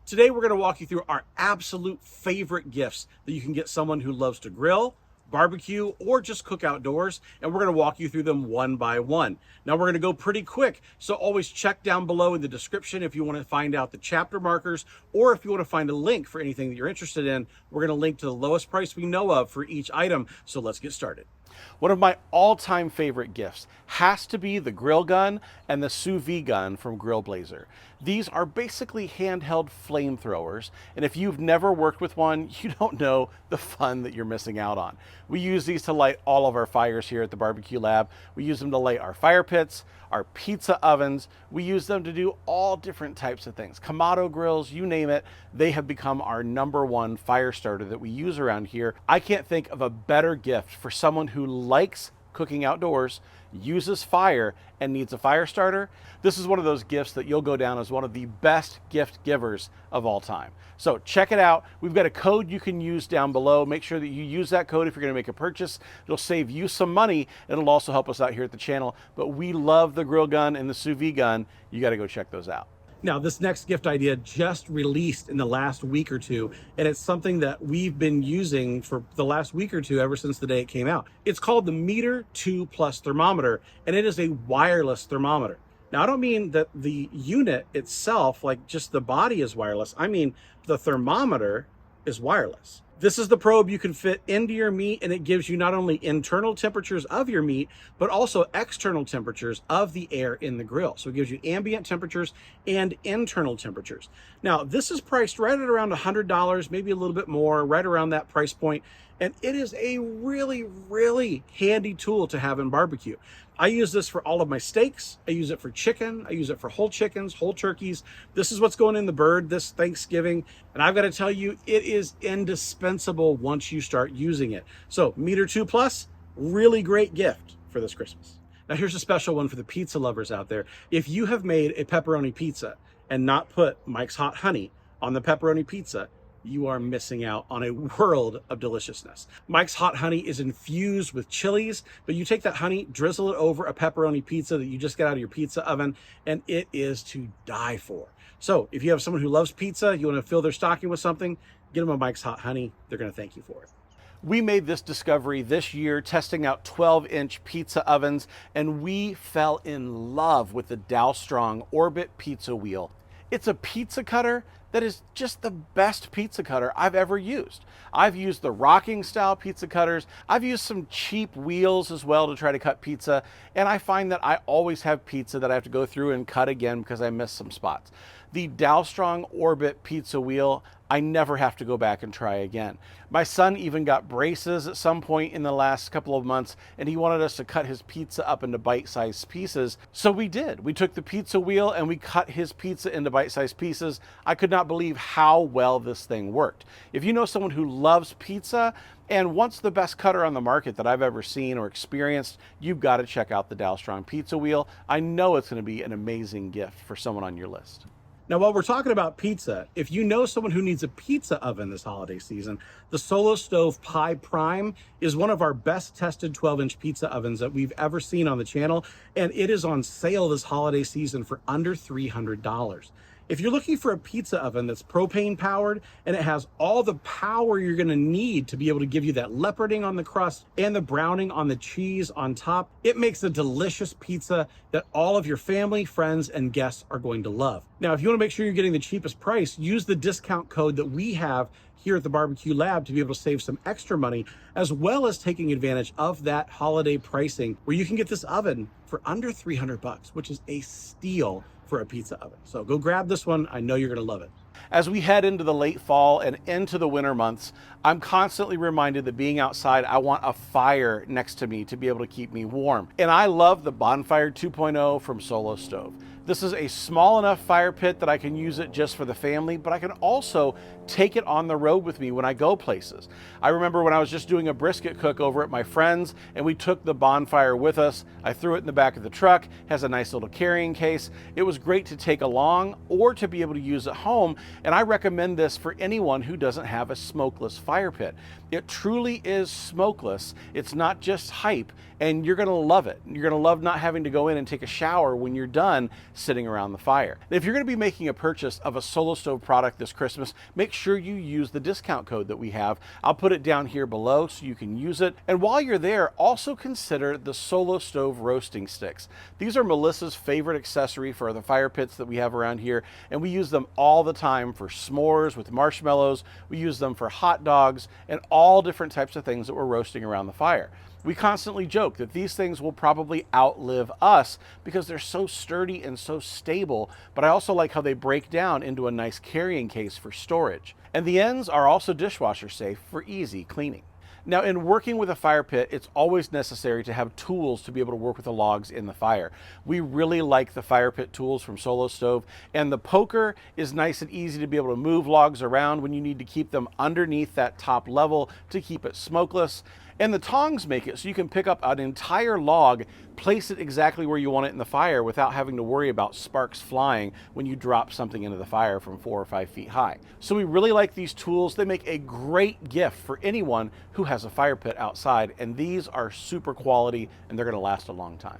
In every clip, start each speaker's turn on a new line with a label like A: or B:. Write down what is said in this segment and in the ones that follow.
A: Today we're going to walk you through our absolute favorite gifts that you can get someone who loves to grill, barbecue, or just cook outdoors, and we're going to walk you through them one by one. Now we're going to go pretty quick, so always check down below in the description if you want to find out the chapter markers, or if you want to find a link for anything that you're interested in. We're going to link to the lowest price we know of for each item, so let's get started. One of my all-time favorite gifts has to be the GrillGun and the Su-VGun from GrillBlazer. These are basically handheld flamethrowers, and if you've never worked with one, you don't know the fun that you're missing out on. We use these to light all of our fires here at the Barbecue Lab. We use them to light our fire pits, our pizza ovens. We use them to do all different types of things. Kamado grills, you name it, they have become our #1 fire starter that we use around here. I can't think of a better gift for someone who likes cooking outdoors, uses fire, and needs a fire starter. This is one of those gifts that you'll go down as one of the best gift givers of all time. So check it out. We've got a code you can use down below. Make sure that you use that code if you're going to make a purchase. It'll save you some money, and it'll also help us out here at the channel. But we love the GrillGun and the Su-VGun. You got to go check those out. Now, this next gift idea just released in the last week or two, and it's something that we've been using for the last week or two ever since the day it came out. It's called the Meter 2 Plus thermometer, and it is a wireless thermometer. Now, I don't mean that the unit itself, like just the body, is wireless. I mean the thermometer is wireless. This is the probe you can fit into your meat, and it gives you not only internal temperatures of your meat, but also external temperatures of the air in the grill. So it gives you ambient temperatures and internal temperatures. Now, this is priced right at around $100, maybe a little bit more, right around that price point. And it is a really, really handy tool to have in barbecue. I use this for all of my steaks. I use it for chicken. I use it for whole chickens, whole turkeys. This is what's going in the bird this Thanksgiving. And I've got to tell you, it is indispensable once you start using it. So Meter 2 Plus, really great gift for this Christmas. Now here's a special one for the pizza lovers out there. If you have made a pepperoni pizza and not put Mike's Hot Honey on the pepperoni pizza, you are missing out on a world of deliciousness. Mike's Hot Honey is infused with chilies, but you take that honey, drizzle it over a pepperoni pizza that you just got out of your pizza oven, and it is to die for. So if you have someone who loves pizza, you want to fill their stocking with something, get them a Mike's Hot Honey. They're going to thank you for it. We made this discovery this year testing out 12-inch pizza ovens, and we fell in love with the Dalstrong Orbit Pizza Wheel. It's a pizza cutter that is just the best pizza cutter I've ever used. I've used the rocking style pizza cutters. I've used some cheap wheels as well to try to cut pizza. And I find that I always have pizza that I have to go through and cut again because I missed some spots. The Dalstrong Orbit Pizza Wheel, I never have to go back and try again. My son even got braces at some point in the last couple of months, and he wanted us to cut his pizza up into bite-sized pieces. So we did. We took the pizza wheel and we cut his pizza into bite-sized pieces. I could not believe how well this thing worked. If you know someone who loves pizza and wants the best cutter on the market that I've ever seen or experienced, you've got to check out the Dalstrong Pizza Wheel. I know it's going to be an amazing gift for someone on your list. Now, while we're talking about pizza, if you know someone who needs a pizza oven this holiday season, the Solo Stove Pi Prime is one of our best tested 12-inch pizza ovens that we've ever seen on the channel, and it is on sale this holiday season for under $300. If you're looking for a pizza oven that's propane powered and it has all the power you're gonna need to be able to give you that leoparding on the crust and the browning on the cheese on top, it makes a delicious pizza that all of your family, friends, and guests are going to love. Now, if you wanna make sure you're getting the cheapest price, use the discount code that we have here at the Barbecue Lab to be able to save some extra money, as well as taking advantage of that holiday pricing where you can get this oven for under $300, which is a steal for a pizza oven. So go grab this one. I know you're going to love it. As we head into the late fall and into the winter months, I'm constantly reminded that being outside, I want a fire next to me to be able to keep me warm. And I love the Bonfire 2.0 from Solo Stove. This is a small enough fire pit that I can use it just for the family, but I can also take it on the road with me when I go places. I remember when I was just doing a brisket cook over at my friend's and we took the Bonfire with us. I threw it in the back of the truck, has a nice little carrying case. It was great to take along or to be able to use at home, and I recommend this for anyone who doesn't have a smokeless fire pit. It truly is smokeless. It's not just hype, and you're gonna love it. You're gonna love not having to go in and take a shower when you're done sitting around the fire. If you're going to be making a purchase of a Solo Stove product this Christmas, make sure you use the discount code that we have. I'll put it down here below so you can use it. And while you're there, also consider the Solo Stove roasting sticks. These are Melissa's favorite accessory for the fire pits that we have around here, and we use them all the time for s'mores with marshmallows. We use them for hot dogs and all different types of things that we're roasting around the fire. We constantly joke that these things will probably outlive us because they're so sturdy and so stable, but I also like how they break down into a nice carrying case for storage. And the ends are also dishwasher safe for easy cleaning. Now, in working with a fire pit, it's always necessary to have tools to be able to work with the logs in the fire. We really like the fire pit tools from Solo Stove, and the poker is nice and easy to be able to move logs around when you need to keep them underneath that top level to keep it smokeless. And the tongs make it so you can pick up an entire log, place it exactly where you want it in the fire without having to worry about sparks flying when you drop something into the fire from 4 or 5 feet high. So we really like these tools. They make a great gift for anyone who has a fire pit outside, and these are super quality and they're gonna last a long time.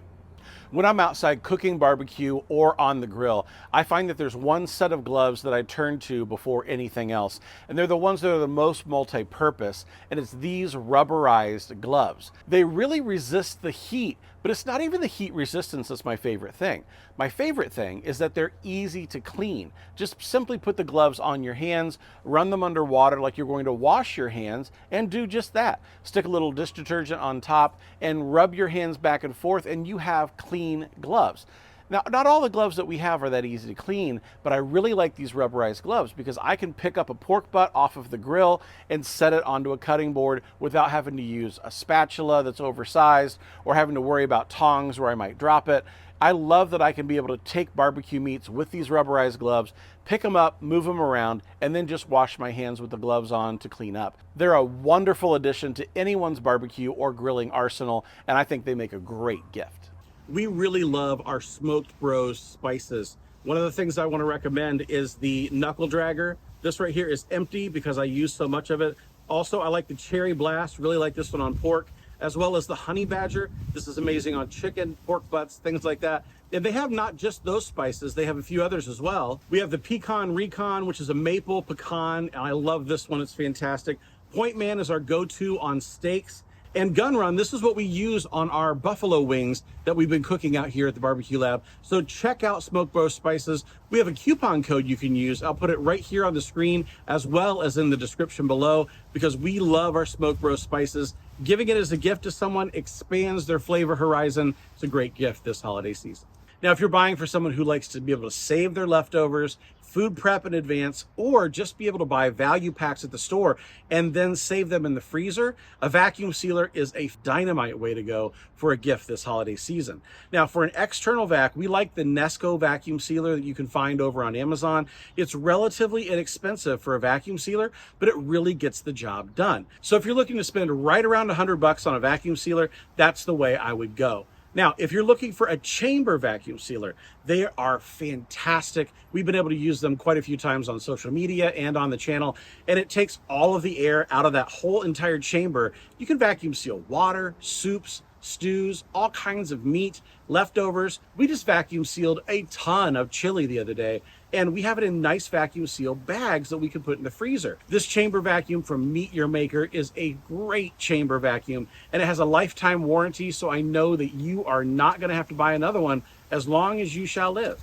A: When I'm outside cooking barbecue or on the grill, I find that there's one set of gloves that I turn to before anything else, and they're the ones that are the most multi-purpose, and it's these rubberized gloves. They really resist the heat, but it's not even the heat resistance that's my favorite thing. My favorite thing is that they're easy to clean. Just simply put the gloves on your hands, run them under water like you're going to wash your hands, and do just that. Stick a little dish detergent on top and rub your hands back and forth, and you have clean gloves. Now, not all the gloves that we have are that easy to clean, but I really like these rubberized gloves because I can pick up a pork butt off of the grill and set it onto a cutting board without having to use a spatula that's oversized or having to worry about tongs where I might drop it. I love that I can be able to take barbecue meats with these rubberized gloves, pick them up, move them around, and then just wash my hands with the gloves on to clean up. They're a wonderful addition to anyone's barbecue or grilling arsenal, and I think they make a great gift. We really love our Smoked Bros spices. One of the things I want to recommend is the knuckle dragger. This right here is empty because I use so much of it. Also, I like the Cherry Blast, really like this one on pork, as well as the Honey Badger. This is amazing on chicken, pork butts, things like that. And they have not just those spices, they have a few others as well. We have the Pecan Recon, which is a maple pecan, and I love this one, it's fantastic. Point Man is our go-to on steaks. And Gun Run, this is what we use on our buffalo wings that we've been cooking out here at the Barbecue Lab. So check out Smoked Bros Spices. We have a coupon code you can use. I'll put it right here on the screen as well as in the description below because we love our Smoked Bros Spices. Giving it as a gift to someone expands their flavor horizon. It's a great gift this holiday season. Now, if you're buying for someone who likes to be able to save their leftovers, food prep in advance, or just be able to buy value packs at the store and then save them in the freezer, a vacuum sealer is a dynamite way to go for a gift this holiday season. Now, for an external vac, we like the Nesco vacuum sealer that you can find over on Amazon. It's relatively inexpensive for a vacuum sealer, but it really gets the job done. So if you're looking to spend right around $100 on a vacuum sealer, that's the way I would go. Now, if you're looking for a chamber vacuum sealer, they are fantastic. We've been able to use them quite a few times on social media and on the channel, and it takes all of the air out of that whole entire chamber. You can vacuum seal water, soups, stews, all kinds of meat, leftovers. We just vacuum sealed a ton of chili the other day, and we have it in nice vacuum seal bags that we can put in the freezer. This chamber vacuum from Meet Your Maker is a great chamber vacuum, and it has a lifetime warranty, so I know that you are not going to have to buy another one as long as you shall live.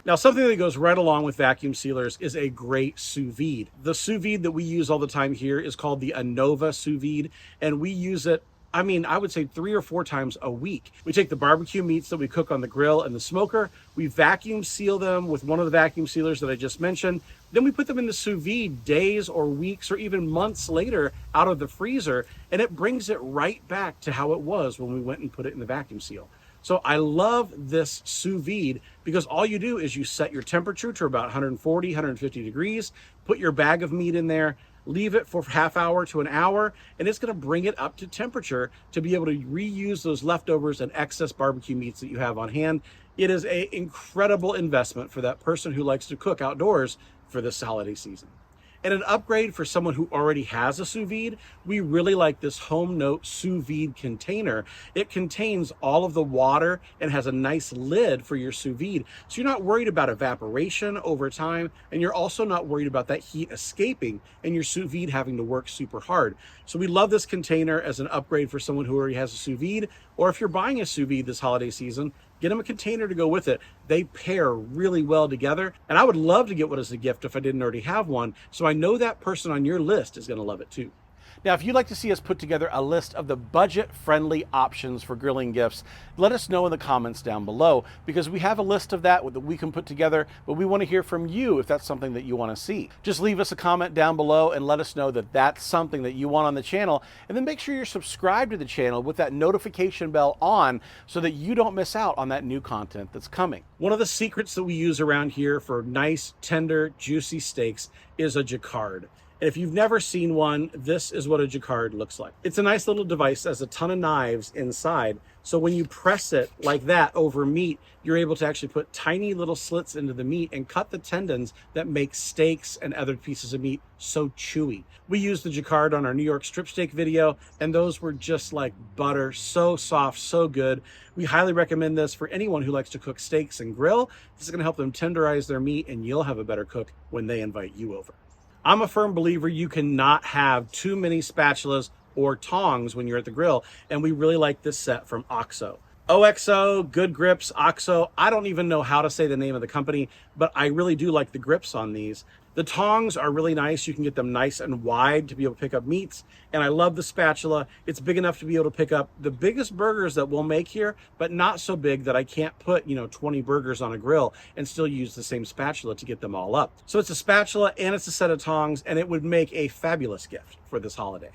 A: Now, something that goes right along with vacuum sealers is a great sous vide. The sous vide that we use all the time here is called the Anova sous vide, and we use it, I would say 3 or 4 times a week. We take the barbecue meats that we cook on the grill and the smoker, we vacuum seal them with one of the vacuum sealers that I just mentioned, then we put them in the sous vide days or weeks or even months later out of the freezer, and it brings it right back to how it was when we went and put it in the vacuum seal. So I love this sous vide because all you do is you set your temperature to about 140, 150 degrees, put your bag of meat in there, leave it for half hour to an hour, and it's going to bring it up to temperature to be able to reuse those leftovers and excess barbecue meats that you have on hand. It is an incredible investment for that person who likes to cook outdoors for this holiday season. And an upgrade for someone who already has a sous vide, we really like this Homenote sous vide container. It contains all of the water and has a nice lid for your sous vide. So you're not worried about evaporation over time, and you're also not worried about that heat escaping and your sous vide having to work super hard. So we love this container as an upgrade for someone who already has a sous vide, or if you're buying a sous vide this holiday season, get them a container to go with it. They pair really well together, and I would love to get one as a gift if I didn't already have one, so I know that person on your list is going to love it too. Now, if you'd like to see us put together a list of the budget-friendly options for grilling gifts, let us know in the comments down below, because we have a list of that we can put together, but we want to hear from you if that's something that you want to see. Just leave us a comment down below and let us know that that's something that you want on the channel, and then make sure you're subscribed to the channel with that notification bell on so that you don't miss out on that new content that's coming. One of the secrets that we use around here for nice, tender, juicy steaks is a Jaccard. And if you've never seen one, this is what a Jaccard looks like. It's a nice little device that has a ton of knives inside. So when you press it like that over meat, you're able to actually put tiny little slits into the meat and cut the tendons that make steaks and other pieces of meat so chewy. We used the Jaccard on our New York strip steak video, and those were just like butter, so soft, so good. We highly recommend this for anyone who likes to cook steaks and grill. This is gonna help them tenderize their meat, and you'll have a better cook when they invite you over. I'm a firm believer you cannot have too many spatulas or tongs when you're at the grill, and we really like this set from OXO. OXO, good grips, OXO. I don't even know how to say the name of the company, but I really do like the grips on these. The tongs are really nice. You can get them nice and wide to be able to pick up meats. And I love the spatula. It's big enough to be able to pick up the biggest burgers that we'll make here, but not so big that I can't put, 20 burgers on a grill and still use the same spatula to get them all up. So it's a spatula and it's a set of tongs, and it would make a fabulous gift for this holiday.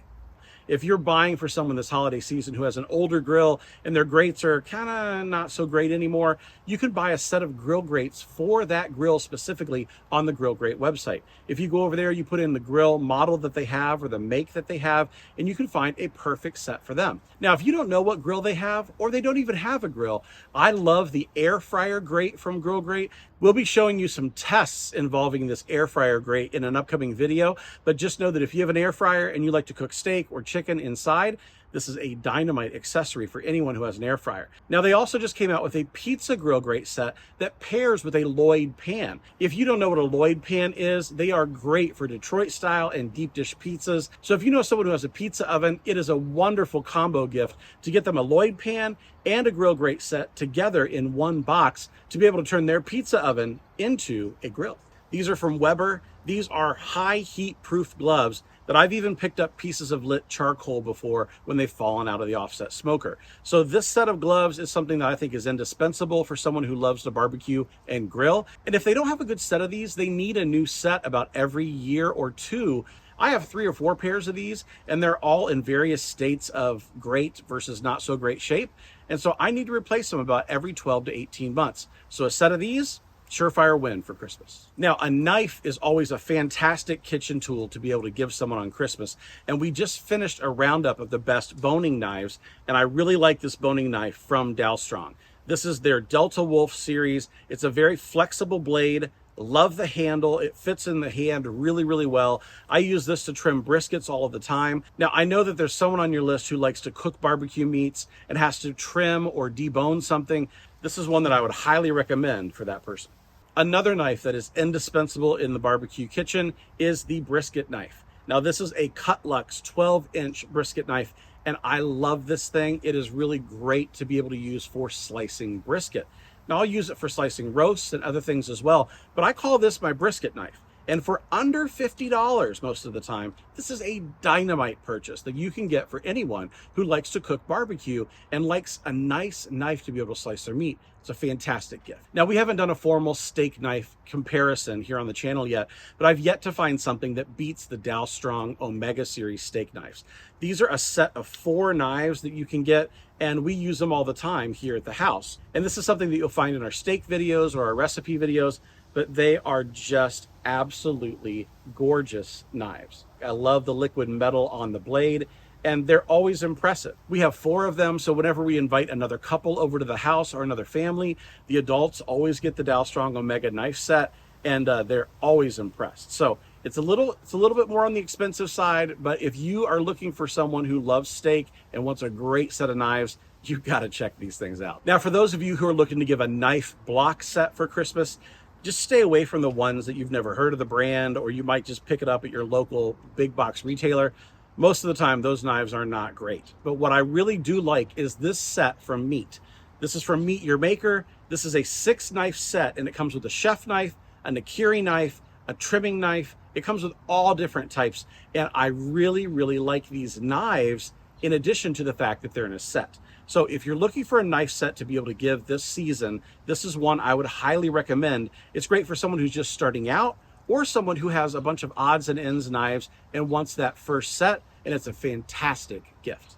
A: If you're buying for someone this holiday season who has an older grill and their grates are kind of not so great anymore, you can buy a set of grill grates for that grill specifically on the GrillGrate website. If you go over there, you put in the grill model that they have or the make that they have, and you can find a perfect set for them. Now, if you don't know what grill they have, or they don't even have a grill, I love the air fryer grate from GrillGrate. We'll be showing you some tests involving this air fryer grate in an upcoming video, but just know that if you have an air fryer and you like to cook steak or chicken inside, this is a dynamite accessory for anyone who has an air fryer. Now, they also just came out with a pizza grill grate set that pairs with a Lloyd pan. If you don't know what a Lloyd pan is, they are great for Detroit style and deep dish pizzas. So if you know someone who has a pizza oven, it is a wonderful combo gift to get them a Lloyd pan and a grill grate set together in one box to be able to turn their pizza oven into a grill. These are from Weber. These are high heat proof gloves that I've even picked up pieces of lit charcoal before when they've fallen out of the offset smoker. So this set of gloves is something that I think is indispensable for someone who loves to barbecue and grill. And if they don't have a good set of these, they need a new set about every year or two. I have 3 or 4 pairs of these, and they're all in various states of great versus not so great shape. And so I need to replace them about every 12 to 18 months. So a set of these, surefire win for Christmas. Now, a knife is always a fantastic kitchen tool to be able to give someone on Christmas. And we just finished a roundup of the best boning knives, and I really like this boning knife from Dalstrong. This is their Delta Wolf series. It's a very flexible blade. Love the handle. It fits in the hand really, really well. I use this to trim briskets all of the time. Now, I know that there's someone on your list who likes to cook barbecue meats and has to trim or debone something. This is one that I would highly recommend for that person. Another knife that is indispensable in the barbecue kitchen is the brisket knife. Now, this is a Cutluxe 12-inch brisket knife, and I love this thing. It is really great to be able to use for slicing brisket. Now, I'll use it for slicing roasts and other things as well, but I call this my brisket knife. And for under $50 most of the time, this is a dynamite purchase that you can get for anyone who likes to cook barbecue and likes a nice knife to be able to slice their meat. It's a fantastic gift. Now, we haven't done a formal steak knife comparison here on the channel yet, but I've yet to find something that beats the Dalstrong Omega Series steak knives. These are a set of 4 knives that you can get, and we use them all the time here at the house. And this is something that you'll find in our steak videos or our recipe videos, but they are just absolutely gorgeous knives. I love the liquid metal on the blade, and they're always impressive. We have 4 of them, so whenever we invite another couple over to the house or another family, the adults always get the Dalstrong Omega knife set, and they're always impressed. So It's a little bit more on the expensive side, but if you are looking for someone who loves steak and wants a great set of knives, you've got to check these things out. Now, for those of you who are looking to give a knife block set for Christmas, just stay away from the ones that you've never heard of the brand, or you might just pick it up at your local big box retailer. Most of the time, those knives are not great. But what I really do like is this set from Meat. This is from Meat Your Maker. This is a 6-knife set, and it comes with a chef knife, a nakiri knife, a trimming knife. It comes with all different types, and I really, really like these knives in addition to the fact that they're in a set. So if you're looking for a knife set to be able to give this season, this is one I would highly recommend. It's great for someone who's just starting out or someone who has a bunch of odds and ends knives and wants that first set, and it's a fantastic gift.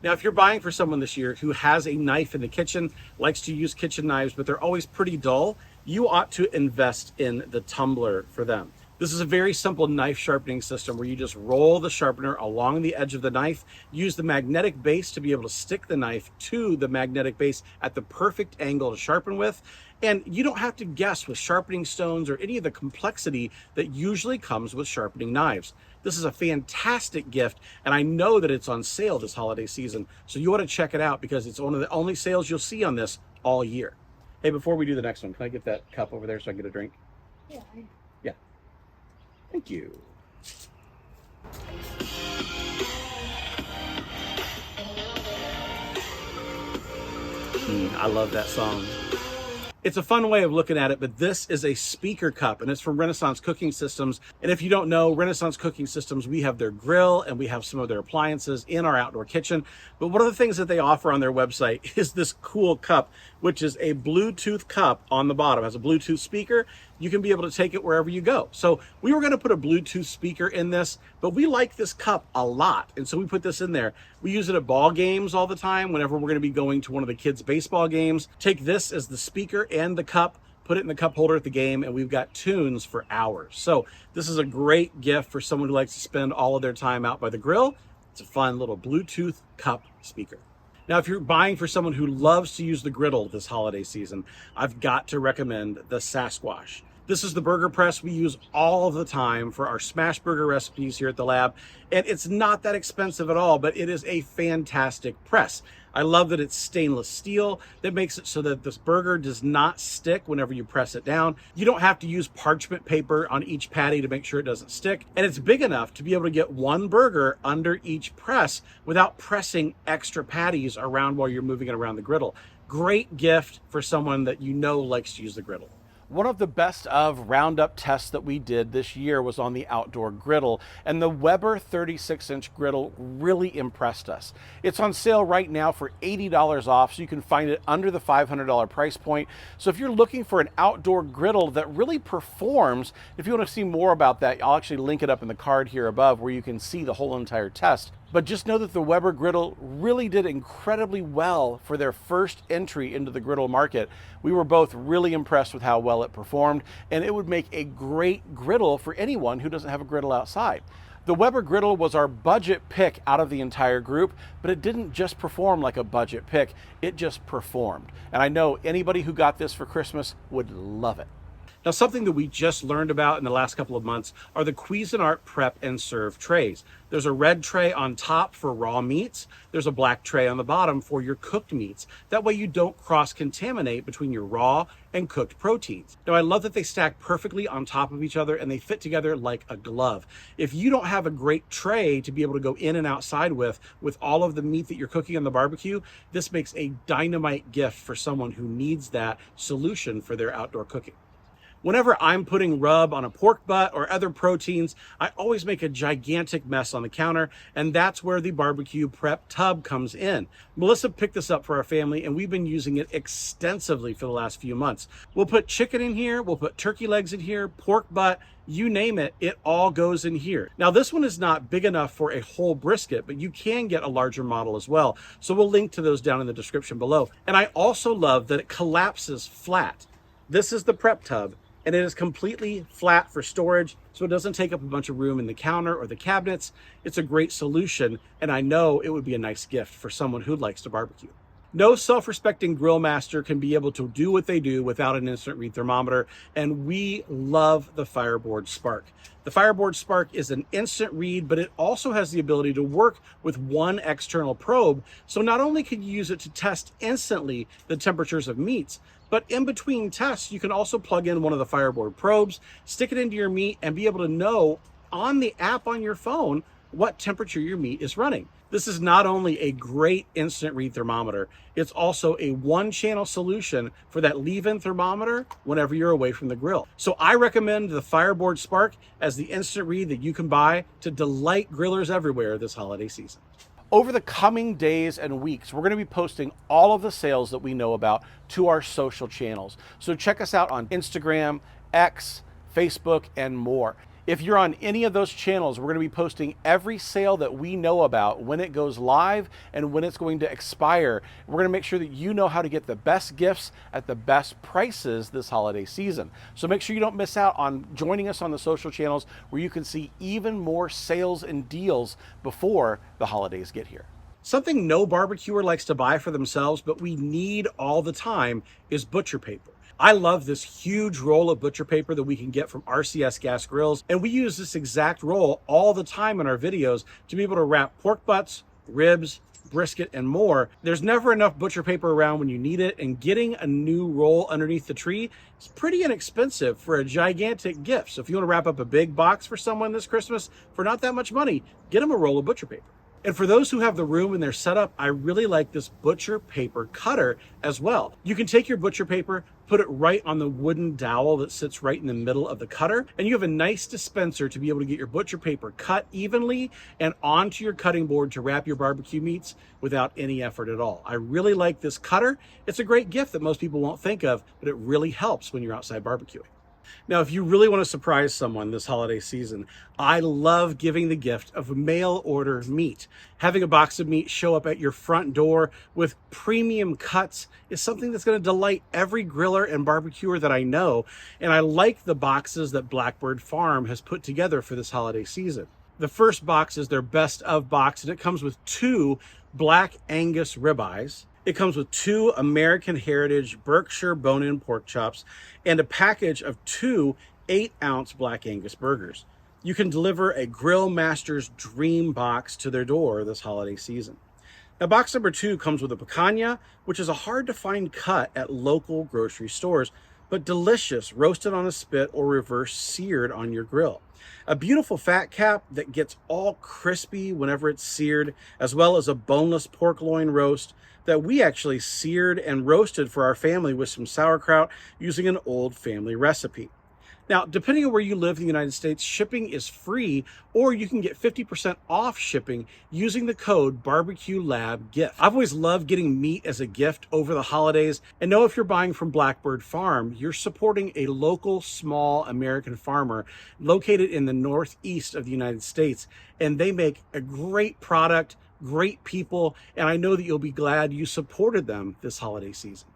A: Now, if you're buying for someone this year who has a knife in the kitchen, likes to use kitchen knives, but they're always pretty dull, you ought to invest in the Tumbler for them. This is a very simple knife sharpening system where you just roll the sharpener along the edge of the knife, use the magnetic base to be able to stick the knife to the magnetic base at the perfect angle to sharpen with. And you don't have to guess with sharpening stones or any of the complexity that usually comes with sharpening knives. This is a fantastic gift, and I know that it's on sale this holiday season, so you want to check it out because it's one of the only sales you'll see on this all year. Hey, before we do the next one, can I get that cup over there so I can get a drink?
B: Yeah.
A: Yeah. Thank you. I love that song. It's a fun way of looking at it, but this is a speaker cup, and it's from Renaissance Cooking Systems. And if you don't know, Renaissance Cooking Systems, we have their grill and we have some of their appliances in our outdoor kitchen. But one of the things that they offer on their website is this cool cup, which is a Bluetooth cup on the bottom. It has a Bluetooth speaker. You can be able to take it wherever you go. So we were going to put a Bluetooth speaker in this, but we like this cup a lot. And so we put this in there. We use it at ball games all the time. Whenever we're going to be going to one of the kids' baseball games, take this as the speaker and the cup, put it in the cup holder at the game, and we've got tunes for hours. So this is a great gift for someone who likes to spend all of their time out by the grill. It's a fun little Bluetooth cup speaker. Now, if you're buying for someone who loves to use the griddle this holiday season, I've got to recommend the Sasquash. This is the burger press we use all of the time for our smash burger recipes here at the lab. And it's not that expensive at all, but it is a fantastic press. I love that it's stainless steel. That makes it so that this burger does not stick whenever you press it down. You don't have to use parchment paper on each patty to make sure it doesn't stick. And it's big enough to be able to get one burger under each press without pressing extra patties around while you're moving it around the griddle. Great gift for someone that you know likes to use the griddle. One of the best of roundup tests that we did this year was on the outdoor griddle, and the Weber 36-inch griddle really impressed us. It's on sale right now for $80 off, so you can find it under the $500 price point. So if you're looking for an outdoor griddle that really performs, if you want to see more about that, I'll actually link it up in the card here above where you can see the whole entire test. But just know that the Weber griddle really did incredibly well for their first entry into the griddle market. We were both really impressed with how well it performed, and it would make a great griddle for anyone who doesn't have a griddle outside. The Weber griddle was our budget pick out of the entire group, but it didn't just perform like a budget pick, it just performed. And I know anybody who got this for Christmas would love it. Now, something that we just learned about in the last couple of months are the Cuisinart Prep and Serve trays. There's a red tray on top for raw meats. There's a black tray on the bottom for your cooked meats. That way you don't cross-contaminate between your raw and cooked proteins. Now, I love that they stack perfectly on top of each other and they fit together like a glove. If you don't have a great tray to be able to go in and outside with all of the meat that you're cooking on the barbecue, this makes a dynamite gift for someone who needs that solution for their outdoor cooking. Whenever I'm putting rub on a pork butt or other proteins, I always make a gigantic mess on the counter, and that's where the BBQ Prep Tub comes in. Melissa picked this up for our family, and we've been using it extensively for the last few months. We'll put chicken in here, we'll put turkey legs in here, pork butt, you name it, it all goes in here. Now, this one is not big enough for a whole brisket, but you can get a larger model as well. So we'll link to those down in the description below. And I also love that it collapses flat. This is the Prep Tub, and it is completely flat for storage, so it doesn't take up a bunch of room in the counter or the cabinets. It's a great solution, and I know it would be a nice gift for someone who likes to barbecue. No self-respecting grill master can be able to do what they do without an instant read thermometer, and we love the Fireboard Spark. The Fireboard Spark is an instant read, but it also has the ability to work with one external probe, so not only can you use it to test instantly the temperatures of meats, but in between tests, you can also plug in one of the Fireboard probes, stick it into your meat, and be able to know on the app on your phone what temperature your meat is running. This is not only a great instant read thermometer, it's also a one-channel solution for that leave-in thermometer whenever you're away from the grill. So I recommend the Fireboard Spark as the instant read that you can buy to delight grillers everywhere this holiday season. Over the coming days and weeks, we're going to be posting all of the sales that we know about to our social channels. So check us out on Instagram, X, Facebook, and more. If you're on any of those channels, we're going to be posting every sale that we know about, when it goes live and when it's going to expire. We're going to make sure that you know how to get the best gifts at the best prices this holiday season. So make sure you don't miss out on joining us on the social channels where you can see even more sales and deals before the holidays get here. Something no barbecuer likes to buy for themselves, but we need all the time, is butcher paper. I love this huge roll of butcher paper that we can get from RCS Gas Grills, and we use this exact roll all the time in our videos to be able to wrap pork butts, ribs, brisket, and more. There's never enough butcher paper around when you need it, and getting a new roll underneath the tree is pretty inexpensive for a gigantic gift. So if you want to wrap up a big box for someone this Christmas for not that much money, get them a roll of butcher paper. And for those who have the room in their setup, I really like this butcher paper cutter as well. You can take your butcher paper, put it right on the wooden dowel that sits right in the middle of the cutter, and you have a nice dispenser to be able to get your butcher paper cut evenly and onto your cutting board to wrap your barbecue meats without any effort at all. I really like this cutter. It's a great gift that most people won't think of, but it really helps when you're outside barbecuing. Now, if you really want to surprise someone this holiday season, I love giving the gift of mail order meat. Having a box of meat show up at your front door with premium cuts is something that's going to delight every griller and barbecuer that I know. And I like the boxes that Blackbird Farm has put together for this holiday season. The first box is their best of box, and it comes with 2 Black Angus ribeyes. It comes with 2 American Heritage Berkshire bone-in pork chops and a package of 2 8-ounce Black Angus burgers. You can deliver a Grill Master's Dream Box to their door this holiday season. Now, box number 2 comes with a picanha, which is a hard-to-find cut at local grocery stores, but delicious, roasted on a spit or reverse seared on your grill. A beautiful fat cap that gets all crispy whenever it's seared, as well as a boneless pork loin roast that we actually seared and roasted for our family with some sauerkraut using an old family recipe. Now, depending on where you live in the United States, shipping is free, or you can get 50% off shipping using the code BBQLABGIFT. I've always loved getting meat as a gift over the holidays, and know if you're buying from Blackbird Farm, you're supporting a local small American farmer located in the northeast of the United States, and they make a great product, great people, and I know that you'll be glad you supported them this holiday season.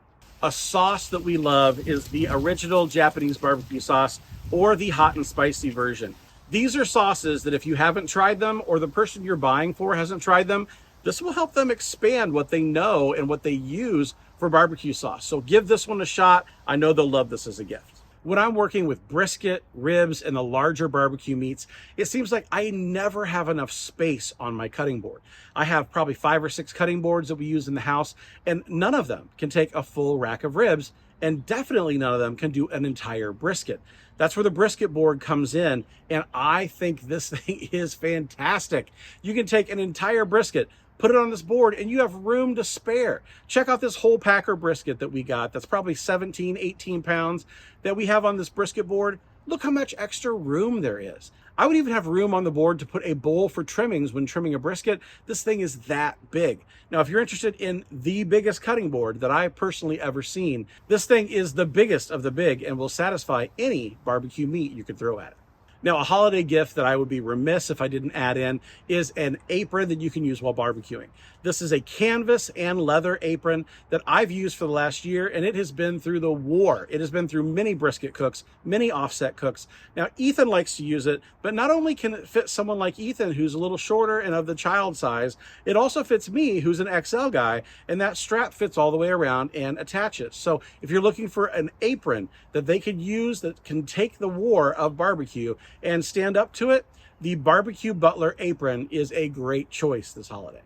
A: A sauce that we love is the original Japanese barbecue sauce or the hot and spicy version. These are sauces that if you haven't tried them or the person you're buying for hasn't tried them, this will help them expand what they know and what they use for barbecue sauce. So give this one a shot. I know they'll love this as a gift. When I'm working with brisket, ribs, and the larger barbecue meats, it seems like I never have enough space on my cutting board. I have probably 5 or 6 cutting boards that we use in the house, and none of them can take a full rack of ribs, and definitely none of them can do an entire brisket. That's where the Brisket Board comes in, and I think this thing is fantastic. You can take an entire brisket, put it on this board, and you have room to spare. Check out this whole packer brisket that we got. That's probably 17, 18 pounds that we have on this brisket board. Look how much extra room there is. I would even have room on the board to put a bowl for trimmings when trimming a brisket. This thing is that big. Now, if you're interested in the biggest cutting board that I've personally ever seen, this thing is the biggest of the big and will satisfy any barbecue meat you could throw at it. Now, a holiday gift that I would be remiss if I didn't add in is an apron that you can use while barbecuing. This is a canvas and leather apron that I've used for the last year, and it has been through the war. It has been through many brisket cooks, many offset cooks. Now, Ethan likes to use it, but not only can it fit someone like Ethan, who's a little shorter and of the child size, it also fits me, who's an XL guy, and that strap fits all the way around and attaches. So if you're looking for an apron that they could use that can take the war of barbecue and stand up to it, the BBQ Butler Apron is a great choice this holiday.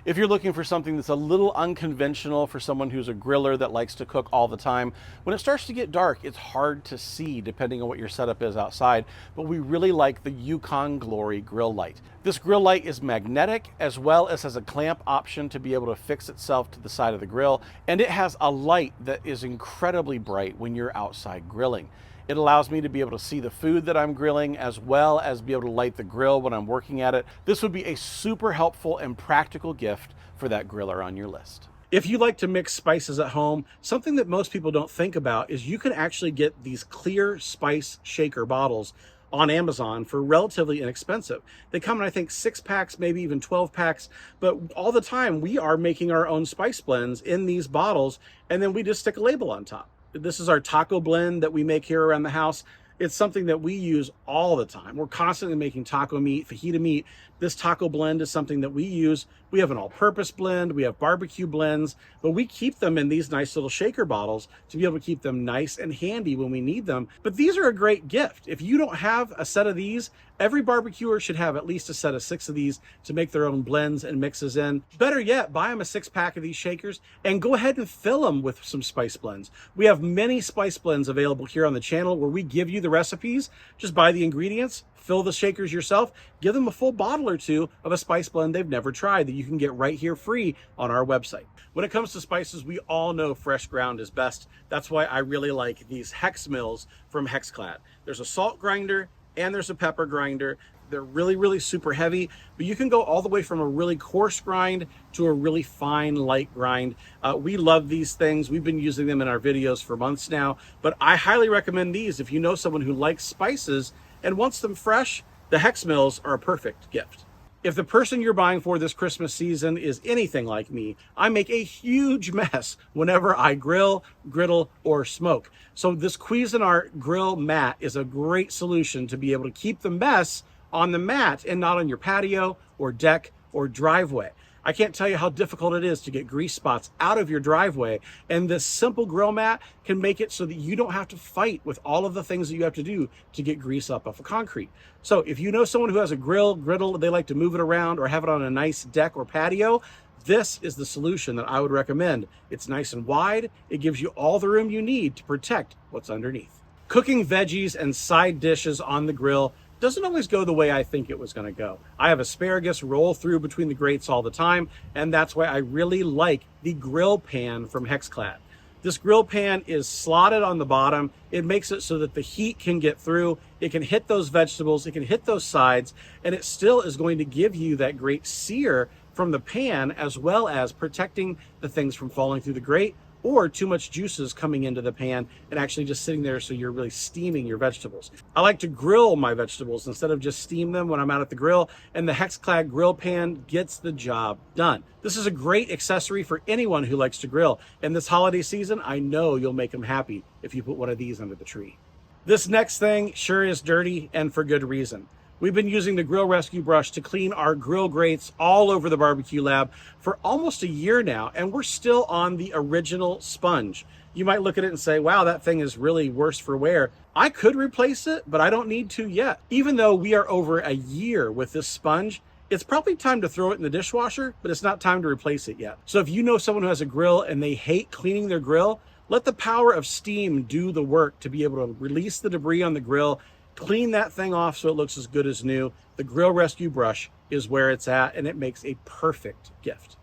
A: If you're looking for something that's a little unconventional for someone who's a griller that likes to cook all the time, when it starts to get dark, it's hard to see depending on what your setup is outside, but we really like the Yukon Glory grill light. This grill light is magnetic as well as has a clamp option to be able to fix itself to the side of the grill, and it has a light that is incredibly bright when you're outside grilling. It allows me to be able to see the food that I'm grilling as well as be able to light the grill when I'm working at it. This would be a super helpful and practical gift for that griller on your list. If you like to mix spices at home, something that most people don't think about is you can actually get these clear spice shaker bottles on Amazon for relatively inexpensive. They come in, I think, 6 packs, maybe even 12 packs, but all the time we are making our own spice blends in these bottles, and then we just stick a label on top. This is our taco blend that we make here around the house. It's something that we use all the time. We're constantly making taco meat, fajita meat. This taco blend is something that we use. We have an all-purpose blend, we have barbecue blends, but we keep them in these nice little shaker bottles to be able to keep them nice and handy when we need them. But these are a great gift. If you don't have a set of these, every barbecuer should have at least a set of 6 of these to make their own blends and mixes in. Better yet, buy them a 6-pack of these shakers and go ahead and fill them with some spice blends. We have many spice blends available here on the channel where we give you the recipes. Just buy the ingredients, fill the shakers yourself, give them a full bottle or 2 of a spice blend they've never tried that you can get right here free on our website. When it comes to spices, we all know fresh ground is best. That's why I really like these Hexmills from Hexclad. There's a salt grinder and there's a pepper grinder. They're really, really super heavy, but you can go all the way from a really coarse grind to a really fine, light grind. We love these things. We've been using them in our videos for months now, but I highly recommend these. If you know someone who likes spices and wants them fresh, the Hexmills are a perfect gift. If the person you're buying for this Christmas season is anything like me, I make a huge mess whenever I grill, griddle, or smoke. So this Cuisinart Grill Mat is a great solution to be able to keep the mess on the mat and not on your patio or deck or driveway. I can't tell you how difficult it is to get grease spots out of your driveway, and this simple grill mat can make it so that you don't have to fight with all of the things that you have to do to get grease up off of concrete. So if you know someone who has a grill, griddle, they like to move it around or have it on a nice deck or patio, this is the solution that I would recommend. It's nice and wide. It gives you all the room you need to protect what's underneath. Cooking veggies and side dishes on the grill doesn't always go the way I think it was going to go. I have asparagus roll through between the grates all the time, and that's why I really like the grill pan from Hexclad. This grill pan is slotted on the bottom. It makes it so that the heat can get through. It can hit those vegetables, it can hit those sides, and it still is going to give you that great sear from the pan, as well as protecting the things from falling through the grate or too much juices coming into the pan and actually just sitting there so you're really steaming your vegetables. I like to grill my vegetables instead of just steam them when I'm out at the grill, and the Hexclad Grill Pan gets the job done. This is a great accessory for anyone who likes to grill, and this holiday season, I know you'll make them happy if you put one of these under the tree. This next thing sure is dirty, and for good reason. We've been using the Grill Rescue brush to clean our grill grates all over the barbecue lab for almost a year now, and we're still on the original sponge. You might look at it and say, wow, that thing is really worse for wear. I could replace it, but I don't need to yet. Even though we are over a year with this sponge, it's probably time to throw it in the dishwasher, but it's not time to replace it yet. So if you know someone who has a grill and they hate cleaning their grill, let the power of steam do the work to be able to release the debris on the grill, clean that thing off so it looks as good as new. The Grill Rescue brush is where it's at, and it makes a perfect gift.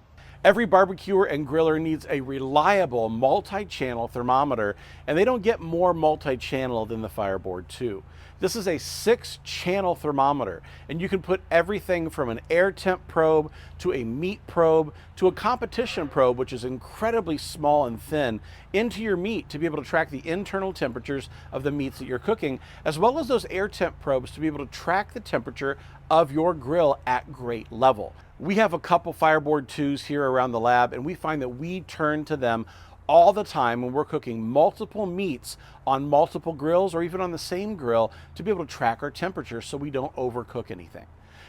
A: Every barbecuer and griller needs a reliable multi-channel thermometer, and they don't get more multi-channel than the Fireboard 2. This is a 6-channel thermometer, and you can put everything from an air temp probe to a meat probe to a competition probe, which is incredibly small and thin, into your meat to be able to track the internal temperatures of the meats that you're cooking, as well as those air temp probes to be able to track the temperature of your grill at grate level. We have a couple Fireboard 2s here around the lab, and we find that we turn to them all the time when we're cooking multiple meats on multiple grills or even on the same grill to be able to track our temperature so we don't overcook anything.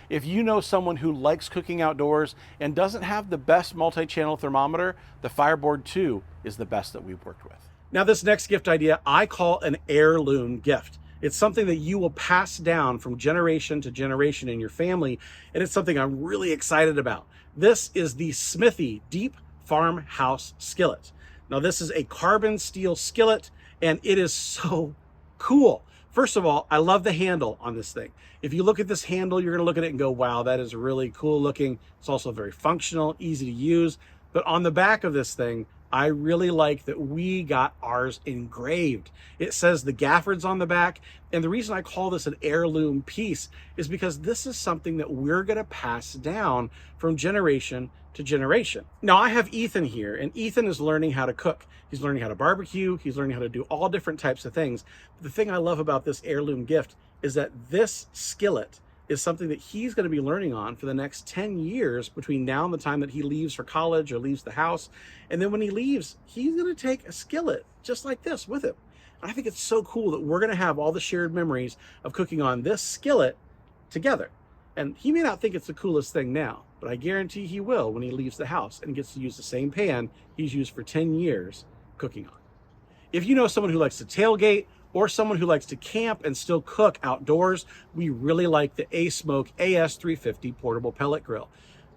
A: If you know someone who likes cooking outdoors and doesn't have the best multi-channel thermometer, the Fireboard 2 is the best that we've worked with. Now, this next gift idea I call an heirloom gift. It's something that you will pass down from generation to generation in your family, and it's something I'm really excited about. This is the Smithy Deep Farmhouse Skillet. Now, this is a carbon steel skillet, and it is so cool. First of all, I love the handle on this thing. If you look at this handle, you're gonna look at it and go, wow, that is really cool looking. It's also very functional, easy to use. But on the back of this thing, I really like that we got ours engraved. It says the Gaffords on the back. And the reason I call this an heirloom piece is because this is something that we're gonna pass down from generation to generation. Now, I have Ethan here, and Ethan is learning how to cook. He's learning how to barbecue. He's learning how to do all different types of things. But the thing I love about this heirloom gift is that this skillet is something that he's going to be learning on for the next 10 years between now and the time that he leaves for college or leaves the house. And then when he leaves, he's going to take a skillet just like this with him. And I think it's so cool that we're going to have all the shared memories of cooking on this skillet together. And he may not think it's the coolest thing now, but I guarantee he will when he leaves the house and gets to use the same pan he's used for 10 years cooking on. If you know someone who likes to tailgate or someone who likes to camp and still cook outdoors, we really like the A-Smoke AS350 portable pellet grill.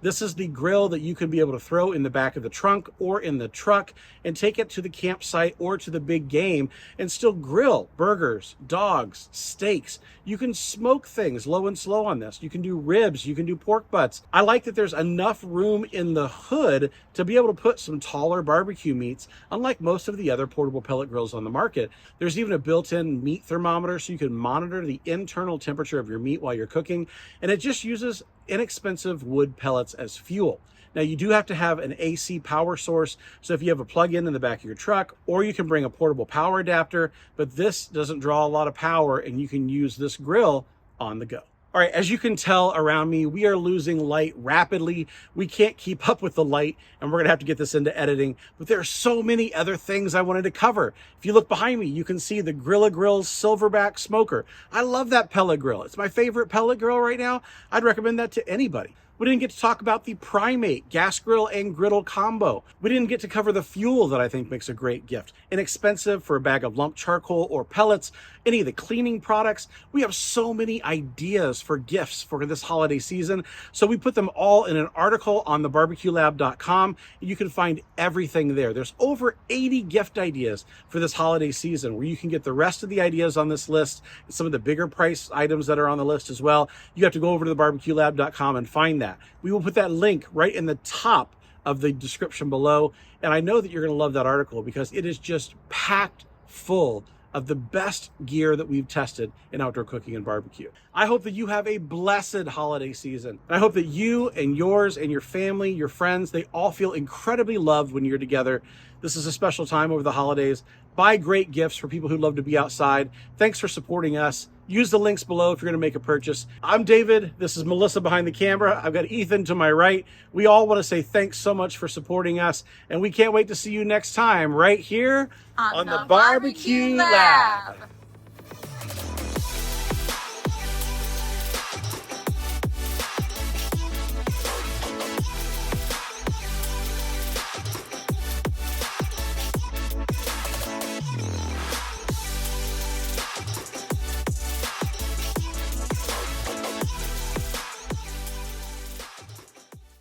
A: This is the grill that you can be able to throw in the back of the trunk or in the truck and take it to the campsite or to the big game and still grill burgers, dogs, steaks. You can smoke things low and slow on this. You can do ribs, you can do pork butts. I like that there's enough room in the hood to be able to put some taller barbecue meats, unlike most of the other portable pellet grills on the market. There's even a built-in meat thermometer so you can monitor the internal temperature of your meat while you're cooking, and it just uses inexpensive wood pellets as fuel. Now, you do have to have an AC power source, so if you have a plug-in in the back of your truck, or you can bring a portable power adapter, but this doesn't draw a lot of power and you can use this grill on the go. All right, as you can tell around me, we are losing light rapidly. We can't keep up with the light, and we're gonna have to get this into editing, but there are so many other things I wanted to cover. If you look behind me, you can see the Grill-A-Grill's Silverback Smoker. I love that pellet grill. It's my favorite pellet grill right now. I'd recommend that to anybody. We didn't get to talk about the Primate gas grill and griddle combo. We didn't get to cover the fuel that I think makes a great gift. Inexpensive for a bag of lump charcoal or pellets, any of the cleaning products. We have so many ideas for gifts for this holiday season. So we put them all in an article on the BBQLAB.com. You can find everything there. There's over 80 gift ideas for this holiday season where you can get the rest of the ideas on this list and some of the bigger price items that are on the list as well. You have to go over to the BBQLAB.com and find that. We will put that link right in the top of the description below. And I know that you're going to love that article because it is just packed full of the best gear that we've tested in outdoor cooking and barbecue. I hope that you have a blessed holiday season. I hope that you and yours and your family, your friends, they all feel incredibly loved when you're together. This is a special time over the holidays. Buy great gifts for people who love to be outside. Thanks for supporting us. Use the links below if you're going to make a purchase. I'm David. This is Melissa behind the camera. I've got Ethan to my right. We all want to say thanks so much for supporting us, and we can't wait to see you next time right here on the BBQ Lab.